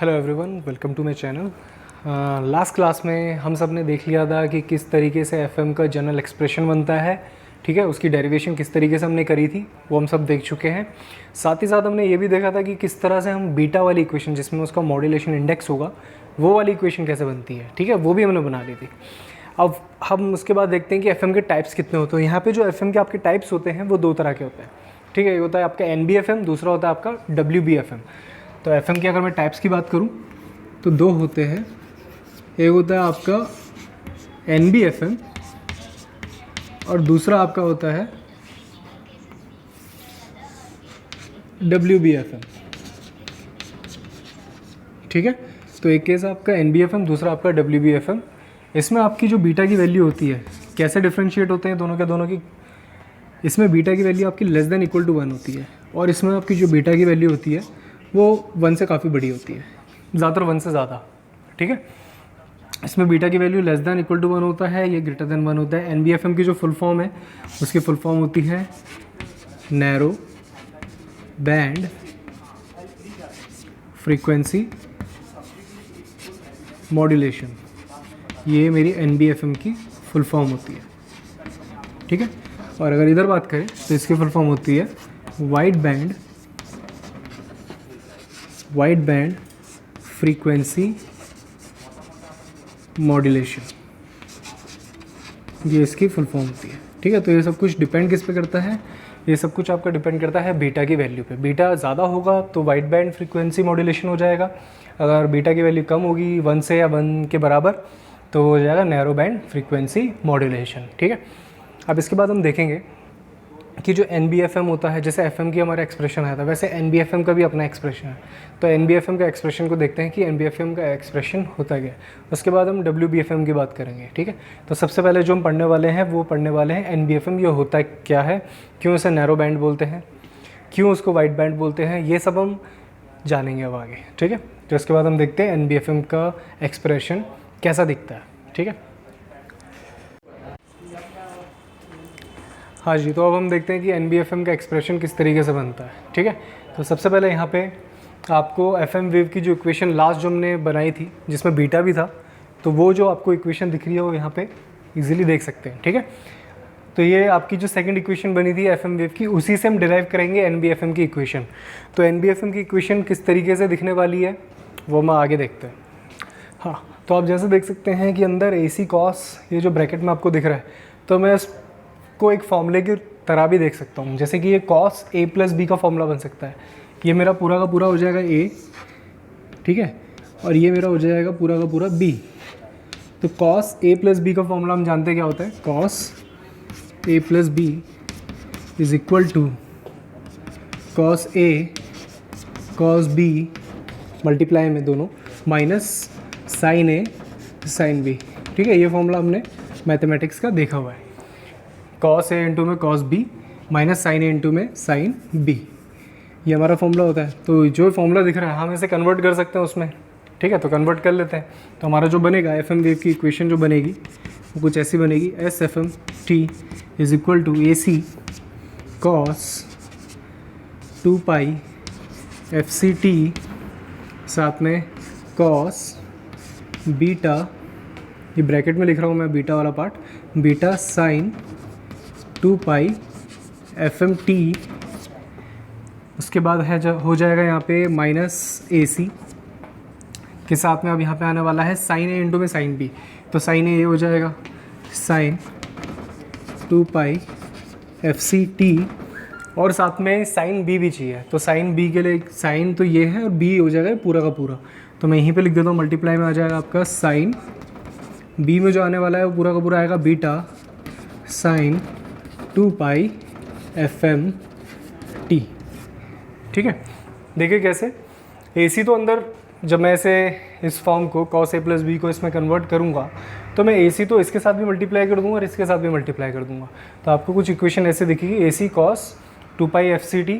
Hello everyone, welcome to my channel. Last class में हम सब ने देख लिया था कि किस तरीके से एफएम का जनरल एक्सप्रेशन बनता है। ठीक है, उसकी डेरिवेशन किस तरीके से हमने करी थी वो हम सब देख चुके हैं। साथ ही साथ हमने ये भी देखा था कि किस तरह से हम बीटा वाली इक्वेशन जिसमें उसका मॉड्यूलेशन इंडेक्स होगा वो वाली इक्वेशन कैसे बनती है। ठीक है, वो भी हमने बना ली थी। अब हम उसके बाद देखते हैं कि एफएम के टाइप्स कितने होते हैं। यहाँ पे जो एफएम के आपके टाइप्स होते हैं वो दो तरह के होते हैं। ठीक है, ये होता है आपका एनबीएफएम, दूसरा होता है आपका डब्ल्यूबीएफएम। तो एफएम की अगर मैं टाइप्स की बात करूं तो दो होते हैं। एक होता है आपका एनबीएफएम और दूसरा आपका होता है डब्ल्यूबीएफएम। ठीक है, तो एक केस आपका एनबीएफएम, दूसरा आपका डब्ल्यूबीएफएम। इसमें आपकी जो बीटा की वैल्यू होती है, कैसे डिफ्रेंशिएट होते हैं दोनों के दोनों की। इसमें बीटा की वैल्यू आपकी लेस देन इक्वल टू 1 होती है और इसमें आपकी जो बीटा की वैल्यू होती है वो 1 से काफ़ी बड़ी होती है, ज़्यादातर 1 से ज़्यादा। ठीक है, इसमें बीटा की value less than equal to 1 होता है, ये ग्रेटर देन 1 होता है। एनबीएफएम की जो फुल फॉर्म है उसकी फुल फॉर्म होती है नैरो बैंड फ्रीक्वेंसी मॉड्यूलेशन। ये मेरी एनबीएफएम की फुल फॉर्म होती है। ठीक है, और अगर इधर बात करें तो इसकी फुल फॉर्म होती है वाइड बैंड फ्रीक्वेंसी मॉड्यूलेशन। ये इसकी फुल फॉर्म होती है। ठीक है, तो ये सब कुछ डिपेंड किस पे करता है, ये सब कुछ आपका डिपेंड करता है बीटा की वैल्यू पे। बीटा ज़्यादा होगा तो वाइड बैंड फ्रीक्वेंसी मॉड्यूलेशन हो जाएगा, अगर बीटा की वैल्यू कम होगी 1 से या 1 के बराबर तो हो जाएगा नैरो बैंड फ्रीक्वेंसी मॉड्यूलेशन। ठीक है, अब इसके बाद हम देखेंगे कि जो एनबीएफएम होता है, जैसे एफएम की हमारा एक्सप्रेशन आया था वैसे एनबीएफएम का भी अपना एक्सप्रेशन है। तो एनबीएफएम का एक्सप्रेशन को देखते हैं कि एनबीएफएम का एक्सप्रेशन होता क्या है। उसके बाद हम डब्ल्यूबीएफएम की बात करेंगे। ठीक है, तो सबसे पहले जो हम पढ़ने वाले हैं वो पढ़ने वाले हैं एनबीएफएम। ये होता क्या है, क्यों इसे नैरो बैंड बोलते हैं, क्यों उसको वाइड बैंड बोलते हैं, ये सब हम जानेंगे अब आगे। ठीक है, तो इसके बाद हम देखते हैं एनबीएफएम का एक्सप्रेशन कैसा दिखता है। ठीक है, हाँ जी, तो अब हम देखते हैं कि एनबीएफएम का एक्सप्रेशन किस तरीके से बनता है। ठीक है, तो सबसे पहले यहाँ पे आपको एफएम वेव की जो इक्वेशन लास्ट जो हमने बनाई थी जिसमें बीटा भी था, तो वो जो आपको इक्वेशन दिख रही है वो यहाँ पे इजीली देख सकते हैं। ठीक है, तो ये आपकी जो सेकंड इक्वेशन बनी थी एफएम वेव की, उसी से हम डिराइव करेंगे एनबीएफएम की इक्वेशन। तो एनबीएफएम की इक्वेशन किस तरीके से दिखने वाली है वो हम आगे देखते हैं। हाँ, तो आप जैसे देख सकते हैं कि अंदर ए सी कॉस, ये जो ब्रैकेट में आपको दिख रहा है, तो मैं को एक फॉर्मूले की तरह भी देख सकता हूँ। जैसे कि ये कॉस ए प्लस बी का फॉर्मूला बन सकता है। ये मेरा पूरा का पूरा हो जाएगा ए, ठीक है, और ये मेरा हो जाएगा पूरा का पूरा बी। तो कॉस ए प्लस बी का फॉर्मूला हम जानते हैं क्या होता है, cos A plus B is equal to cos A cos B multiply में दोनों minus sine A sine B. ठीक है, ये फॉर्मूला हमने मैथमेटिक्स का देखा हुआ है। कॉस ए इंटू में कॉस बी माइनस साइन ए इंटू में साइन बी, ये हमारा फॉर्मूला होता है। तो जो फॉर्मूला दिख रहा है हम इसे कन्वर्ट कर सकते हैं उसमें। ठीक है, तो कन्वर्ट कर लेते हैं। तो हमारा जो बनेगा एफ एम वेव की इक्वेशन जो बनेगी वो कुछ ऐसी बनेगी, S F M T is equal to A C cos 2 pi F C T, साथ में कॉस बीटा, ये ब्रैकेट में लिख रहा हूँ मैं बीटा वाला part, beta sine 2 pi F M T. उसके बाद है जब हो जाएगा यहाँ पे माइनस ए सी के साथ में अब यहाँ पे आने वाला है साइन ए इंटू में साइन बी। तो साइन ए ये हो जाएगा sign 2 pi F C T, और साथ में साइन बी भी चाहिए। तो साइन बी के लिए साइन तो ये है और बी हो जाएगा पूरा का पूरा, तो मैं यहीं पे लिख देता हूँ, मल्टीप्लाई में आ जाएगा आपका साइन बी में जो आने वाला है वो पूरा का पूरा आएगा beta sine 2 pi F M T. ठीक है, देखिए कैसे ए सी, तो अंदर जब मैं इसे इस फॉर्म को कॉस ए प्लस बी को इसमें कन्वर्ट करूँगा तो मैं ए सी तो इसके साथ भी मल्टीप्लाई कर दूँगा और इसके साथ भी मल्टीप्लाई कर दूँगा। तो आपको कुछ इक्वेशन ऐसे दिखेगी, A C cos 2 pi F C T,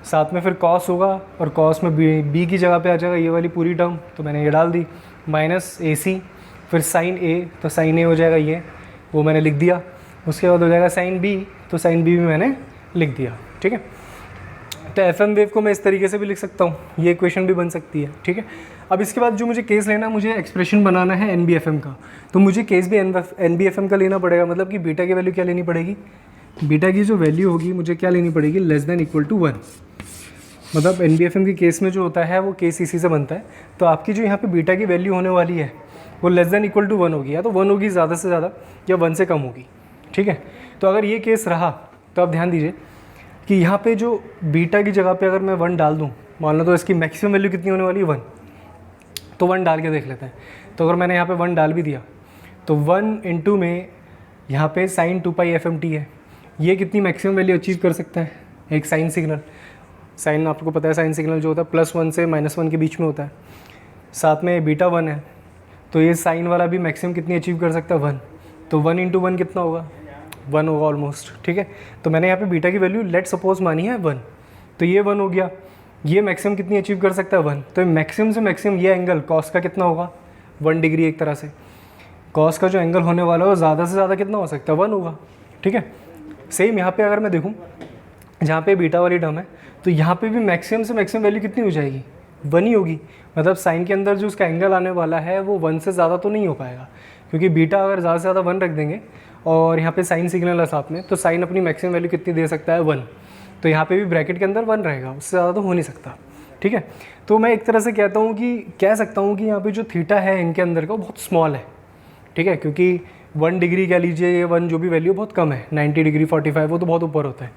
साथ में फिर कॉस होगा और कॉस में बी की जगह पे आ जाएगा ये वाली पूरी टर्म, तो मैंने ये डाल दी, माइनस ए सी, फिर साइन ए, तो साइन ए हो जाएगा ये, वो मैंने लिख दिया। उसके बाद हो जाएगा साइन बी, तो साइन बी भी मैंने लिख दिया। ठीक है, तो एफ एम वेव को मैं इस तरीके से भी लिख सकता हूँ, ये इक्वेशन भी बन सकती है, ठीक है। अब इसके बाद जो मुझे केस लेना है, मुझे एक्सप्रेशन बनाना है एन बी एफ एम का, तो मुझे केस भी एन बी एफ एम का लेना पड़ेगा। मतलब कि बीटा की वैल्यू क्या लेनी पड़ेगी, बीटा की जो वैल्यू होगी मुझे क्या लेनी पड़ेगी, लेस देन इक्वल टू 1। मतलब एन बी एफ एम के केस में जो होता है वो केस इसी से बनता है। तो आपकी जो यहाँ पे बीटा की वैल्यू होने वाली है वो लेस देन इक्वल टू 1 होगी, या तो 1 होगी ज़्यादा से ज़्यादा, या 1 से कम होगी, ठीक है। तो अगर ये केस रहा तो आप ध्यान दीजिए कि यहाँ पे जो बीटा की जगह पे अगर मैं 1 डाल दूँ, मान लो तो इसकी मैक्सिमम वैल्यू कितनी होने वाली है 1, तो 1 डाल के देख लेते हैं। तो अगर मैंने यहाँ पे 1 डाल भी दिया तो 1 इंटू में यहाँ पे sign 2 pi F M T है, ये कितनी मैक्सिमम वैल्यू अचीव कर सकता है, एक साइन सिग्नल। साइन आपको पता है, साइन सिग्नल जो होता है +1 से -1 के बीच में होता है, साथ में बीटा 1 है, तो ये साइन वाला भी मैक्सिमम कितनी अचीव कर सकता है 1, तो 1 इंटू 1 कितना होगा, 1 होगा ऑलमोस्ट, ठीक है। तो मैंने यहाँ पे बीटा की वैल्यू लेट सपोज मानी है 1, तो ये 1 हो गया। ये मैक्सिमम कितनी अचीव कर सकता है 1, तो मैक्सिमम से मैक्सिमम ये एंगल कॉस का कितना होगा 1 डिग्री। एक तरह से कॉस का जो एंगल होने वाला है वो ज़्यादा से ज़्यादा कितना हो सकता है 1 होगा, ठीक है। सेम यहाँ पे अगर मैं देखूँ जहाँ पे बीटा वाली टर्म है, तो यहाँ पे भी मैक्सिमम से मैक्सिमम वैल्यू कितनी हो जाएगी 1 ही होगी। मतलब साइन के अंदर जो उसका एंगल आने वाला है वो 1 से ज़्यादा तो नहीं हो पाएगा, क्योंकि बीटा अगर ज़्यादा से ज़्यादा 1 रख देंगे और यहाँ पे साइन सिग्नल है साथ में, तो साइन अपनी मैक्सिमम वैल्यू कितनी दे सकता है 1, तो यहाँ पे भी ब्रैकेट के अंदर 1 रहेगा, उससे ज़्यादा तो हो नहीं सकता, ठीक है। तो मैं एक तरह से कहता हूँ कि कह सकता हूँ कि यहाँ पे जो थीटा है इनके अंदर का बहुत स्मॉल है, ठीक है, क्योंकि 1 डिग्री कह लीजिए, ये 1 जो भी वैल्यू बहुत कम है, 90 डिग्री 45 वो तो बहुत ऊपर होता है,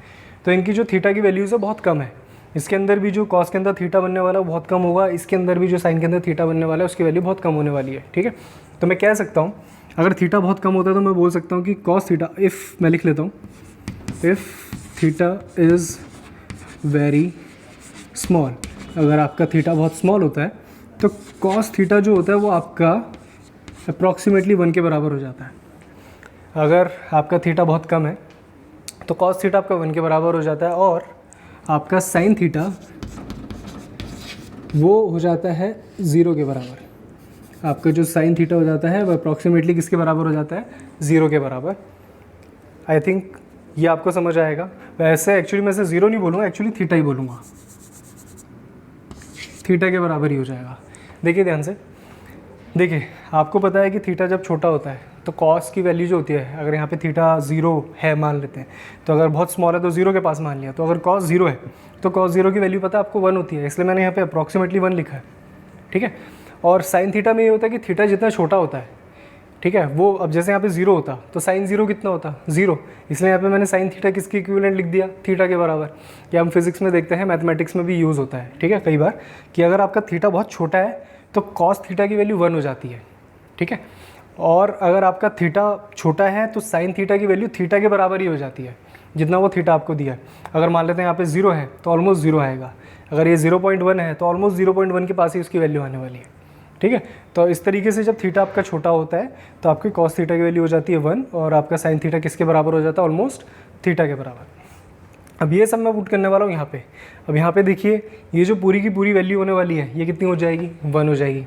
तो इनकी जो थीटा की वैल्यूज़ है बहुत कम है। इसके अंदर भी जो कॉस के अंदर थीटा बनने वाला है वो बहुत कम होगा, इसके अंदर भी जो साइन के अंदर थीटा बनने वाला है उसकी वैल्यू बहुत कम होने वाली है, ठीक है। तो मैं कह सकता हूँ अगर थीटा बहुत कम होता है तो मैं बोल सकता हूँ कि कॉस थीटा, इफ़ मैं लिख लेता हूँ, if theta is very small, अगर आपका थीटा बहुत स्मॉल होता है तो कॉस थीटा जो होता है वो आपका अप्रॉक्सीमेटली 1 के बराबर हो जाता है। अगर आपका थीटा बहुत कम है तो कॉस थीटा आपका 1 के बराबर हो जाता है, और आपका साइन थीटा वो हो जाता है 0 के बराबर। आपका जो साइन थीटा हो जाता है वो अप्रॉक्सीमेटली किसके बराबर हो जाता है, 0 के बराबर। आई थिंक ये आपको समझ आएगा। वैसे एक्चुअली मैं इसे 0 नहीं बोलूँगा, एक्चुअली थीटा ही बोलूँगा, थीटा के बराबर ही हो जाएगा। देखिए ध्यान से, देखिए आपको पता है कि थीटा जब छोटा होता है तो कॉस की वैल्यू जो होती है, अगर यहाँ पे थीटा 0 है मान लेते हैं, तो अगर बहुत स्मॉल है तो 0 के पास मान लिया, तो अगर कॉस 0 है तो कॉस 0 की वैल्यू पता है आपको 1 होती है, इसलिए मैंने यहाँ पे अप्रॉक्सीमेटली 1 लिखा है, ठीक है। और साइन थीटा में ये होता है कि थीटा जितना छोटा होता है, ठीक है, वो अब जैसे यहाँ पे 0 होता तो साइन 0 कितना होता 0, इसलिए यहाँ पे मैंने साइन थीटा किसकी इक्विवेलेंट लिख दिया, थीटा के बराबर। कि हम फिजिक्स में देखते हैं, मैथमेटिक्स में भी यूज़ होता है, ठीक है, कई बार, कि अगर आपका थीटा बहुत छोटा है तो कॉस थीटा की वैल्यू 1 हो जाती है, ठीक है। और अगर आपका थीटा छोटा है तो साइन थीटा की वैल्यू थीटा के बराबर ही हो जाती है, जितना वो थीटा आपको दिया है। अगर मान लेते हैं यहाँ पे 0 है तो ऑलमोस्ट 0 आएगा, अगर ये 0.1 है तो ऑलमोस्ट 0.1 के पास ही उसकी वैल्यू आने वाली है, ठीक है। तो इस तरीके से जब थीटा आपका छोटा होता है तो आपकी कॉस थीटा की वैल्यू हो जाती है 1, और आपका साइन थीटा किसके बराबर हो जाता है, ऑलमोस्ट थीटा के बराबर। अब ये सब मैं पुट करने वाला हूँ यहाँ पे। अब यहाँ पे देखिए ये जो पूरी की पूरी वैल्यू होने वाली है ये कितनी हो जाएगी, 1 हो जाएगी,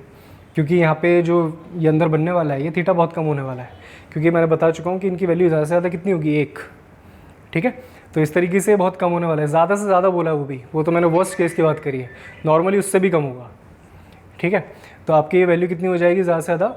क्योंकि यहाँ पे जो ये अंदर बनने वाला है ये थीटा बहुत कम होने वाला है, क्योंकि मैंने बता चुका हूँ कि इनकी वैल्यू ज़्यादा से ज़्यादा कितनी होगी, 1, ठीक है। तो इस तरीके से बहुत कम होने वाला है, ज़्यादा से ज़्यादा बोला है वो भी, वो तो मैंने वर्स्ट केस की बात करी है, नॉर्मली उससे भी कम होगा, ठीक है। तो आपकी ये वैल्यू कितनी हो जाएगी, ज़्यादा से ज़्यादा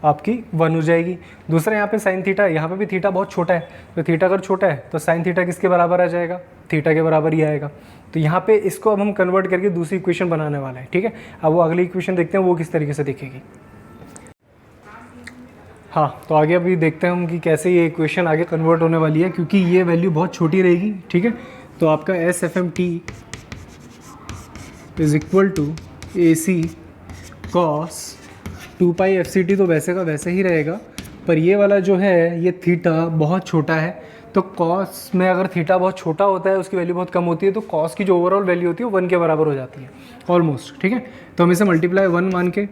आपकी 1 हो जाएगी। दूसरा यहाँ पे साइन थीटा, यहाँ पे भी थीटा बहुत छोटा है, तो थीटा अगर छोटा है तो साइन थीटा किसके बराबर आ जाएगा, थीटा के बराबर ही आएगा। तो यहाँ पे इसको अब हम कन्वर्ट करके दूसरी इक्वेशन बनाने वाला है, ठीक है। अब वो अगली इक्वेशन देखते हैं वो किस तरीके से दिखेगी। हाँ, तो आगे अभी देखते हैं हम कि कैसे ये इक्वेशन आगे कन्वर्ट होने वाली है, क्योंकि ये वैल्यू बहुत छोटी रहेगी, ठीक है। तो आपका S F M T is equal to A C cos 2 pi F C T, तो वैसे का वैसे ही रहेगा, पर ये वाला जो है ये थीटा बहुत छोटा है, तो कॉस में अगर थीटा बहुत छोटा होता है उसकी वैल्यू बहुत कम होती है, तो कॉस की जो ओवरऑल वैल्यू होती है वो 1 के बराबर हो जाती है ऑलमोस्ट, ठीक है। तो हम इसे मल्टीप्लाई 1 मान के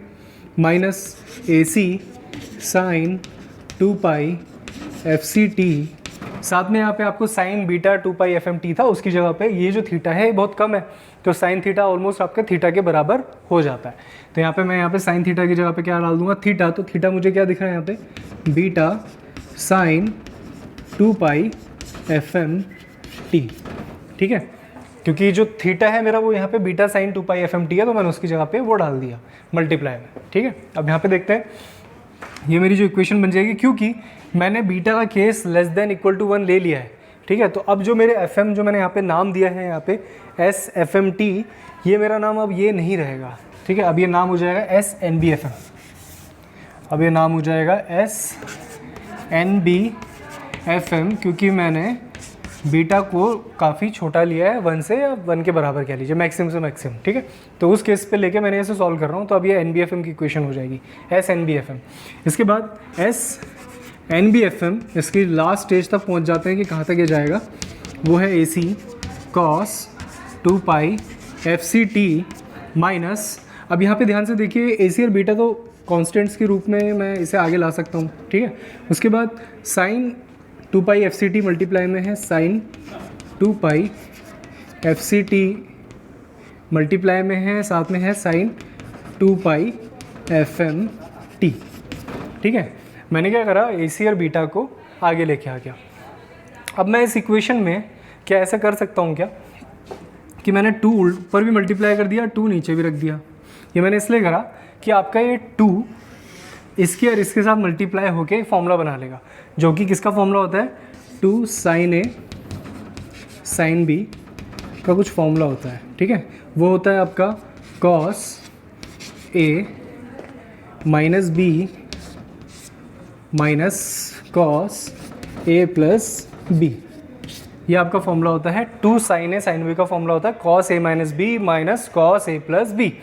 minus A C sign 2 pi F C T, साथ में यहाँ पे आपको sign beta 2 pi F M T था, उसकी जगह पे ये जो थीटा है बहुत कम है, तो साइन थीटा ऑलमोस्ट आपके थीटा के बराबर हो जाता है। तो यहाँ पे मैं यहाँ पे साइन थीटा की जगह पे क्या डाल दूंगा, थीटा, तो थीटा मुझे क्या दिख रहा है यहाँ पे, beta sine 2 pi F M T, ठीक है। क्योंकि जो थीटा है मेरा वो यहाँ पे beta sine 2 pi F M T है, तो मैंने उसकी जगह पे वो डाल दिया मल्टीप्लाई में। ठीक है, अब यहाँ पे देखते हैं, ये मेरी जो इक्वेशन बन जाएगी, क्योंकि मैंने बीटा का case less than equal to 1 ले लिया है। ठीक है, तो अब जो मेरे एफ एम जो मैंने यहाँ पे नाम दिया है, यहाँ पे एस एफ एम टी, ये मेरा नाम अब ये नहीं रहेगा। ठीक है, अब ये नाम हो जाएगा S N B F M. अब ये नाम हो जाएगा S N B F M, क्योंकि मैंने बीटा को काफ़ी छोटा लिया है, 1 से या 1 के बराबर कह लीजिए, मैक्सिमम से मैक्सिमम। ठीक है, तो उस केस पे लेके मैंने इसे सॉल्व कर रहा हूँ, तो अब ये एन बी एफ एम की इक्वेशन हो जाएगी S N B F M. इसके बाद S N B F M, इसकी लास्ट स्टेज तक पहुँच जाते हैं कि कहाँ तक ये जाएगा, वो है ए C cos 2 pi F C T minus, अब यहाँ पे ध्यान से देखिए ए सी और बीटा तो कॉन्स्टेंट्स के रूप में मैं इसे आगे ला सकता हूँ। ठीक है, उसके बाद sign 2 pi F C T multiply में है sign 2 pi F C T, multiply में है साथ में है sign 2 pi F M T. ठीक है, मैंने क्या करा, ए सी और बीटा को आगे लेके आ गया। अब मैं इस इक्वेशन में क्या ऐसा कर सकता हूँ क्या कि मैंने 2 ऊपर भी मल्टीप्लाई कर दिया, 2 नीचे भी रख दिया। ये मैंने इसलिए करा कि आपका ये 2 इसके और इसके साथ मल्टीप्लाई होके फॉर्मूला बना लेगा, जो कि किसका फॉर्मूला होता है, 2 साइन ए साइन बी का कुछ फॉर्मूला होता है। ठीक है, वो होता है आपका cos A minus B minus cos A plus B, ये आपका फॉर्मूला होता है। 2 साइन ए साइन बी का फॉर्मूला होता है cos A minus B minus cos A plus B.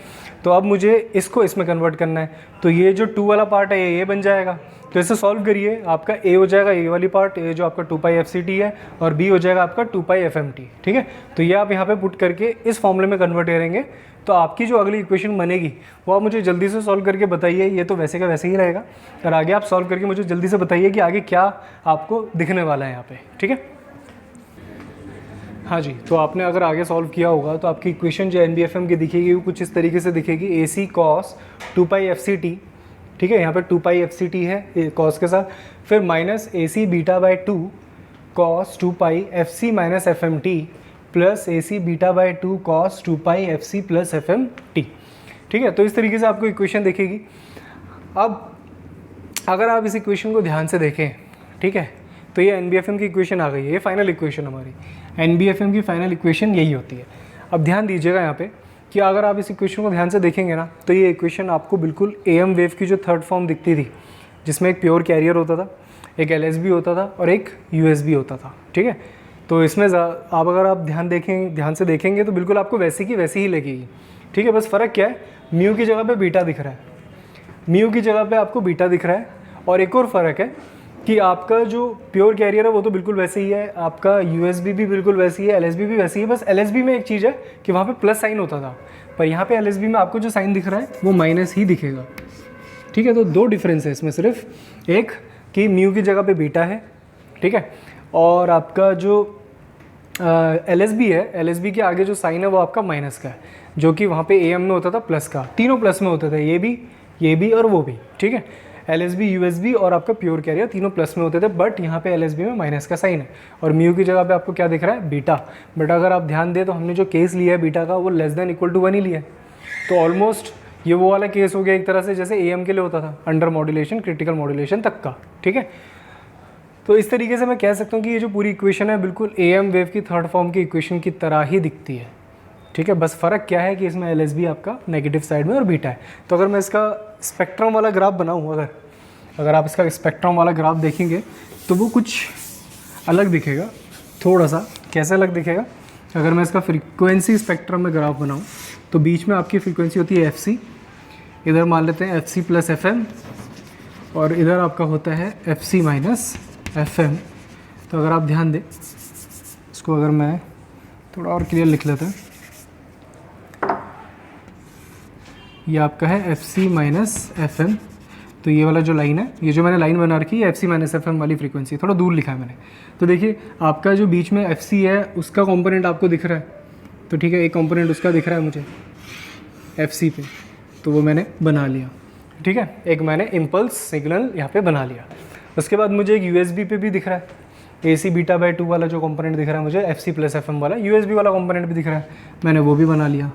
तो अब मुझे इसको इसमें कन्वर्ट करना है, तो ये जो 2 वाला पार्ट है ये बन जाएगा, तो इसे सॉल्व करिए, आपका ए हो जाएगा ये वाली पार्ट, ए जो आपका 2 पाई एफ सी टी है, और बी हो जाएगा आपका 2 पाई एफ एम टी। ठीक है, तो ये आप यहाँ पे पुट करके इस फॉर्मूले में कन्वर्ट करेंगे, तो आपकी जो अगली इक्वेशन बनेगी वो आप मुझे जल्दी से सॉल्व करके बताइए। ये तो वैसे का वैसे ही रहेगा, और आगे आप सॉल्व करके मुझे जल्दी से बताइए कि आगे क्या आपको दिखने वाला है यहाँ पे। ठीक है, हाँ जी, तो आपने अगर आगे सॉल्व किया होगा तो आपकी इक्वेशन जो एन बी एफ एम की दिखेगी वो कुछ इस तरीके से दिखेगी, A C cos 2 pi F C T. ठीक है, यहाँ पे 2 पाई एफ सी टी है कॉस के साथ, फिर minus A C beta by 2 cos 2 pi F C minus F M T plus A C beta by 2 cos 2 pi F C plus F M T. ठीक है, तो इस तरीके से आपको इक्वेशन दिखेगी। अब अगर आप इस इक्वेशन को ध्यान से देखें, ठीक है, तो ये एन बी एफ एम की इक्वेशन आ गई है, ये फाइनल इक्वेशन हमारी एन बी एफ एम की फाइनल इक्वेशन यही होती है। अब ध्यान दीजिएगा यहाँ पे कि अगर आप इस इक्वेशन को ध्यान से देखेंगे ना, तो ये इक्वेशन आपको बिल्कुल ए एम वेव की जो थर्ड फॉर्म दिखती थी, जिसमें एक प्योर कैरियर होता था, एक एल एस बी होता था और एक यू एस बी होता था। ठीक है, तो इसमें आप अगर आप ध्यान से देखेंगे तो बिल्कुल आपको वैसी की वैसी ही लगेगी। ठीक है, बस फ़र्क क्या है, म्यू की जगह पे बीटा दिख रहा है, म्यू की जगह पे आपको बीटा दिख रहा है। और एक और फ़र्क है कि आपका जो प्योर कैरियर है वो तो बिल्कुल वैसे ही है, आपका यूएसबी भी बिल्कुल वैसी है, एलएसबी भी वैसी है। बस एलएसबी में एक चीज़ है कि वहाँ पे प्लस साइन होता था, पर यहाँ पे एलएसबी में आपको जो साइन दिख रहा है वो माइनस ही दिखेगा। ठीक है, तो 2 डिफरेंस है इसमें, सिर्फ एक कि म्यू की जगह पे बीटा है, ठीक है, और आपका जो एलएसबी है, एलएसबी के आगे जो साइन है वो आपका माइनस का है, जो कि वहाँ पे एएम में होता था प्लस का, तीनों प्लस में होते थे, ये भी और वो भी। ठीक है, एलएसबी, यूएसबी और आपका प्योर कैरियर तीनों प्लस में होते थे, बट यहाँ पे एलएसबी में माइनस का साइन है। और म्यू की जगह पे आपको क्या दिख रहा है, बीटा। बट अगर आप ध्यान दें तो हमने जो केस लिया है बीटा का वो लेस देन इक्वल टू 1 ही लिया है, तो ऑलमोस्ट ये वो वाला केस हो गया एक तरह से जैसे एएम के लिए होता था, अंडर मॉड्यूलेशन, क्रिटिकल मॉड्यूलेशन तक का। ठीक है, तो इस तरीके से मैं कह सकता हूँ कि ये जो पूरी इक्वेशन है बिल्कुल एएम वेव की थर्ड फॉर्म की इक्वेशन की तरह ही दिखती है। ठीक है, बस फ़र्क क्या है कि इसमें एलएसबी आपका नेगेटिव साइड में और बीटा है। तो अगर मैं इसका स्पेक्ट्रम वाला ग्राफ बनाऊँ, अगर आप इसका स्पेक्ट्रम वाला ग्राफ देखेंगे तो वो कुछ अलग दिखेगा, थोड़ा सा। कैसे अलग दिखेगा, अगर मैं इसका फ्रीक्वेंसी स्पेक्ट्रम में ग्राफ बनाऊँ तो बीच में आपकी फ्रीक्वेंसी होती है एफ सी, इधर मान लेते हैं F C plus F M, और इधर आपका होता है F C minus F M. तो अगर आप ध्यान दें इसको, अगर मैं थोड़ा और क्लियर लिख लेता हूँ, ये आपका है F C minus F M. तो ये वाला जो लाइन है, ये जो मैंने लाइन बना रखी है F C minus F M वाली फ्रीक्वेंसी, थोड़ा दूर लिखा है मैंने। तो देखिए आपका जो बीच में एफ सी है उसका कंपोनेंट आपको दिख रहा है, तो ठीक है, एक कंपोनेंट उसका दिख रहा है मुझे एफ सी पे, तो वो मैंने बना लिया। ठीक है, एक मैंने इम्पल्स सिग्नल यहाँ पे बना लिया। उसके बाद मुझे एक यूएसबी पे भी दिख रहा है, AC बीटा बाय 2 वाला जो कंपोनेंट दिख रहा है मुझे, FC प्लस FM वाला, USB वाला कंपोनेंट भी दिख रहा है, मैंने वो भी बना लिया।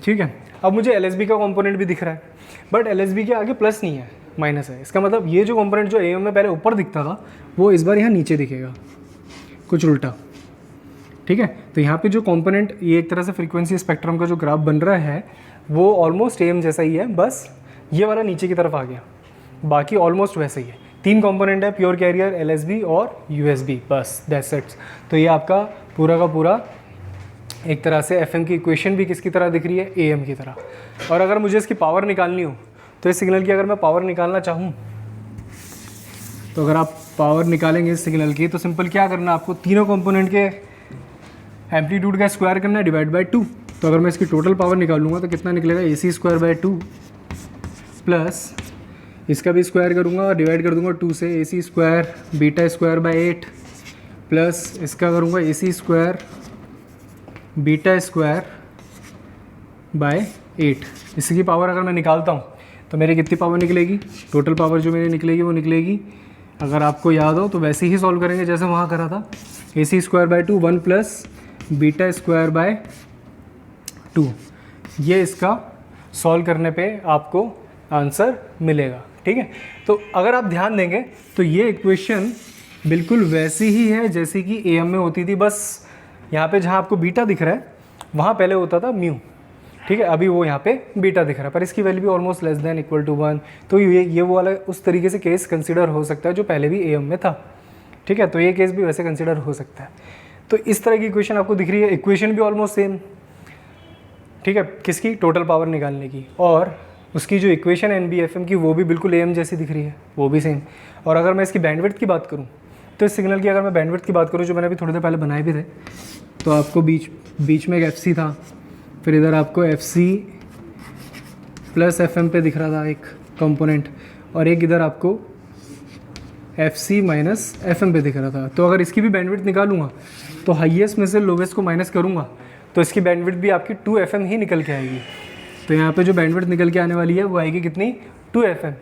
ठीक है, अब मुझे LSB का कंपोनेंट भी दिख रहा है, बट LSB के आगे प्लस नहीं है, माइनस है। इसका मतलब ये जो कंपोनेंट जो AM में पहले ऊपर दिखता था वो इस बार यहाँ नीचे दिखेगा, कुछ उल्टा। ठीक है, तो यहाँ पे जो कंपोनेंट, ये एक तरह से फ्रीक्वेंसी स्पेक्ट्रम का जो ग्राफ बन रहा है वो ऑलमोस्ट AM जैसा ही है, बस ये वाला नीचे की तरफ आ गया, बाकी ऑलमोस्ट वैसे ही है। 3 कंपोनेंट है, प्योर कैरियर, LSB और USB, बस दैट्स इट। तो ये आपका पूरा का पूरा एक तरह से FM की इक्वेशन भी किसकी तरह दिख रही है, AM की तरह। और अगर मुझे इसकी पावर निकालनी हो तो इस सिग्नल की अगर मैं पावर निकालना चाहूँ, तो अगर आप पावर निकालेंगे इस सिग्नल की तो सिंपल क्या करना है आपको, तीनों कंपोनेंट के एम्पलीट्यूड का स्क्वायर करना है डिवाइड बाय 2। तो अगर मैं इसकी टोटल पावर निकालूंगा तो कितना निकलेगा, AC स्क्वायर बाय 2 प्लस इसका भी स्क्वायर करूँगा और डिवाइड कर दूंगा 2 से, AC square beta square by 8 plus इसका करूँगा AC square beta square by 8। इसकी पावर अगर मैं निकालता हूँ तो मेरी कितनी पावर निकलेगी, टोटल पावर जो मेरी निकलेगी वो निकलेगी, अगर आपको याद हो तो वैसे ही सॉल्व करेंगे जैसे वहाँ करा था, AC square by 2 1 plus beta square by 2। ये इसका सॉल्व करने पे आपको आंसर मिलेगा। ठीक है, तो अगर आप ध्यान देंगे तो ये इक्वेशन बिल्कुल वैसी ही है जैसी कि AM में होती थी, बस यहाँ पे जहाँ आपको बीटा दिख रहा है वहाँ पहले होता था म्यू। ठीक है, अभी वो यहाँ पे बीटा दिख रहा है, पर इसकी वैल्यू भी almost less than equal to 1। तो ये वो वाला उस तरीके से केस कंसिडर हो सकता है जो पहले भी AM में था। ठीक है, तो ये केस भी वैसे कंसिडर हो सकता है। तो इस तरह की इक्वेशन आपको दिख रही है, इक्वेशन भी ऑलमोस्ट सेम। ठीक है, किसकी, टोटल पावर निकालने की, और उसकी जो इक्वेशन है NBFM की वो भी बिल्कुल AM जैसी दिख रही है, वो भी सेम। और अगर मैं इसकी बैंडविड्थ की बात करूँ तो इस सिग्नल की अगर मैं बैंडविड्थ की बात करूँ, जो मैंने अभी थोड़ी देर पहले बनाए भी थे, तो आपको बीच में एक FC था, फिर इधर आपको FC प्लस FM पे दिख रहा था एक कंपोनेंट, और एक इधर आपको FC माइनस FM पे दिख रहा था। तो अगर इसकी भी बैंडविड्थ निकालूंगा तो हाईएस्ट में से लोवेस्ट को माइनस करूंगा तो इसकी बैंडविड्थ भी आपकी 2FM ही निकल के आएगी। तो यहाँ पे जो बैंडविड्थ निकल के आने वाली है वो आएगी कितनी, 2FM।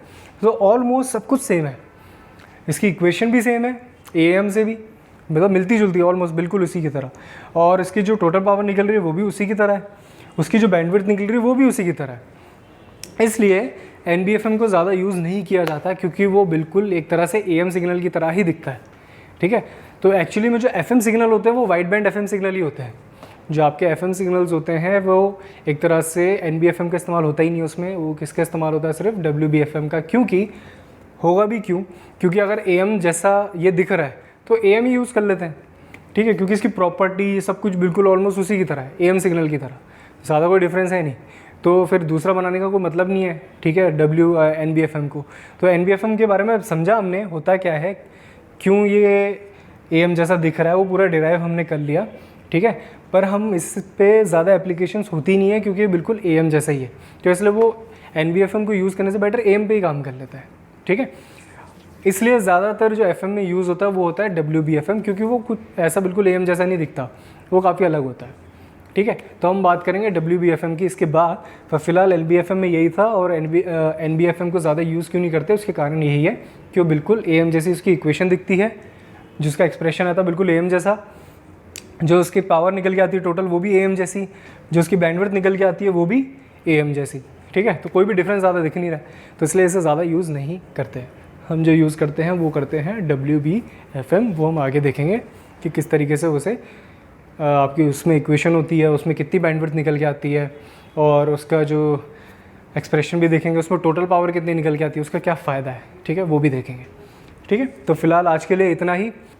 तो ऑलमोस्ट सब कुछ सेम है, इसकी इक्वेशन भी सेम है, AM से भी मतलब मिलती जुलती है ऑलमोस्ट बिल्कुल उसी की तरह, और इसकी जो टोटल पावर निकल रही है वो भी उसी की तरह है, उसकी जो बैंडविड्थ निकल रही है वो भी उसी की तरह है। इसलिए NBFM को ज़्यादा यूज़ नहीं किया जाता क्योंकि वो बिल्कुल एक तरह से AM सिग्नल की तरह ही दिखता है। ठीक है, तो एक्चुअली में जो FM सिग्नल होते हैं वो वाइड बैंड FM सिग्नल ही होते हैं। जो आपके FM सिग्नल्स होते हैं वो एक तरह से NBFM का इस्तेमाल होता ही नहीं उसमें, वो किसका इस्तेमाल होता है, सिर्फ WBFM का। क्योंकि होगा भी क्यों, क्योंकि अगर AM जैसा ये दिख रहा है तो AM ही यूज़ कर लेते हैं। ठीक है, क्योंकि इसकी प्रॉपर्टी सब कुछ बिल्कुल ऑलमोस्ट उसी की तरह है, AM सिग्नल की तरह, ज़्यादा कोई डिफरेंस है नहीं। तो फिर दूसरा बनाने का कोई मतलब नहीं है। ठीक है, NBFM को, तो NBFM के बारे में समझा हमने होता क्या है, क्यों ये AM जैसा दिख रहा है, वो पूरा डिराइव हमने कर लिया। ठीक है, पर हम इस पे ज़्यादा एप्लीकेशंस होती नहीं है क्योंकि ये बिल्कुल AM जैसा ही है, तो इसलिए वो NBFM को यूज़ करने से बेटर AM पे ही काम कर लेता है। ठीक है, इसलिए ज़्यादातर जो FM में यूज़ होता है वो होता है WBFM, क्योंकि वो कुछ ऐसा बिल्कुल AM जैसा नहीं दिखता, वो काफ़ी अलग होता है। ठीक है, तो हम बात करेंगे WBFM की इसके बाद। पर फिलहाल LBFM में यही था, और NBFM को ज़्यादा यूज़ क्यों नहीं करते उसके कारण यही है कि वो बिल्कुल AM जैसी उसकी इक्वेशन दिखती है, जिसका एक्सप्रेशन आता है बिल्कुल AM जैसा, जो उसकी पावर निकल के आती है टोटल वो भी AM जैसी, जो उसकी बैंडविड्थ निकल के आती है वो भी AM जैसी। ठीक है, तो कोई भी डिफरेंस ज़्यादा दिख नहीं रहा है, तो इसलिए इसे ज़्यादा यूज़ नहीं करते। हम जो यूज़ करते हैं वो करते हैं WBFM, वो हम आगे देखेंगे कि किस तरीके से उसे आपकी उसमें इक्वेशन होती है, उसमें कितनी बैंडविड्थ निकल के आती है, और उसका जो एक्सप्रेशन भी देखेंगे, उसमें टोटल पावर कितनी निकल के आती है, उसका क्या फ़ायदा है। ठीक है, वो भी देखेंगे। ठीक है, तो फिलहाल आज के लिए इतना ही।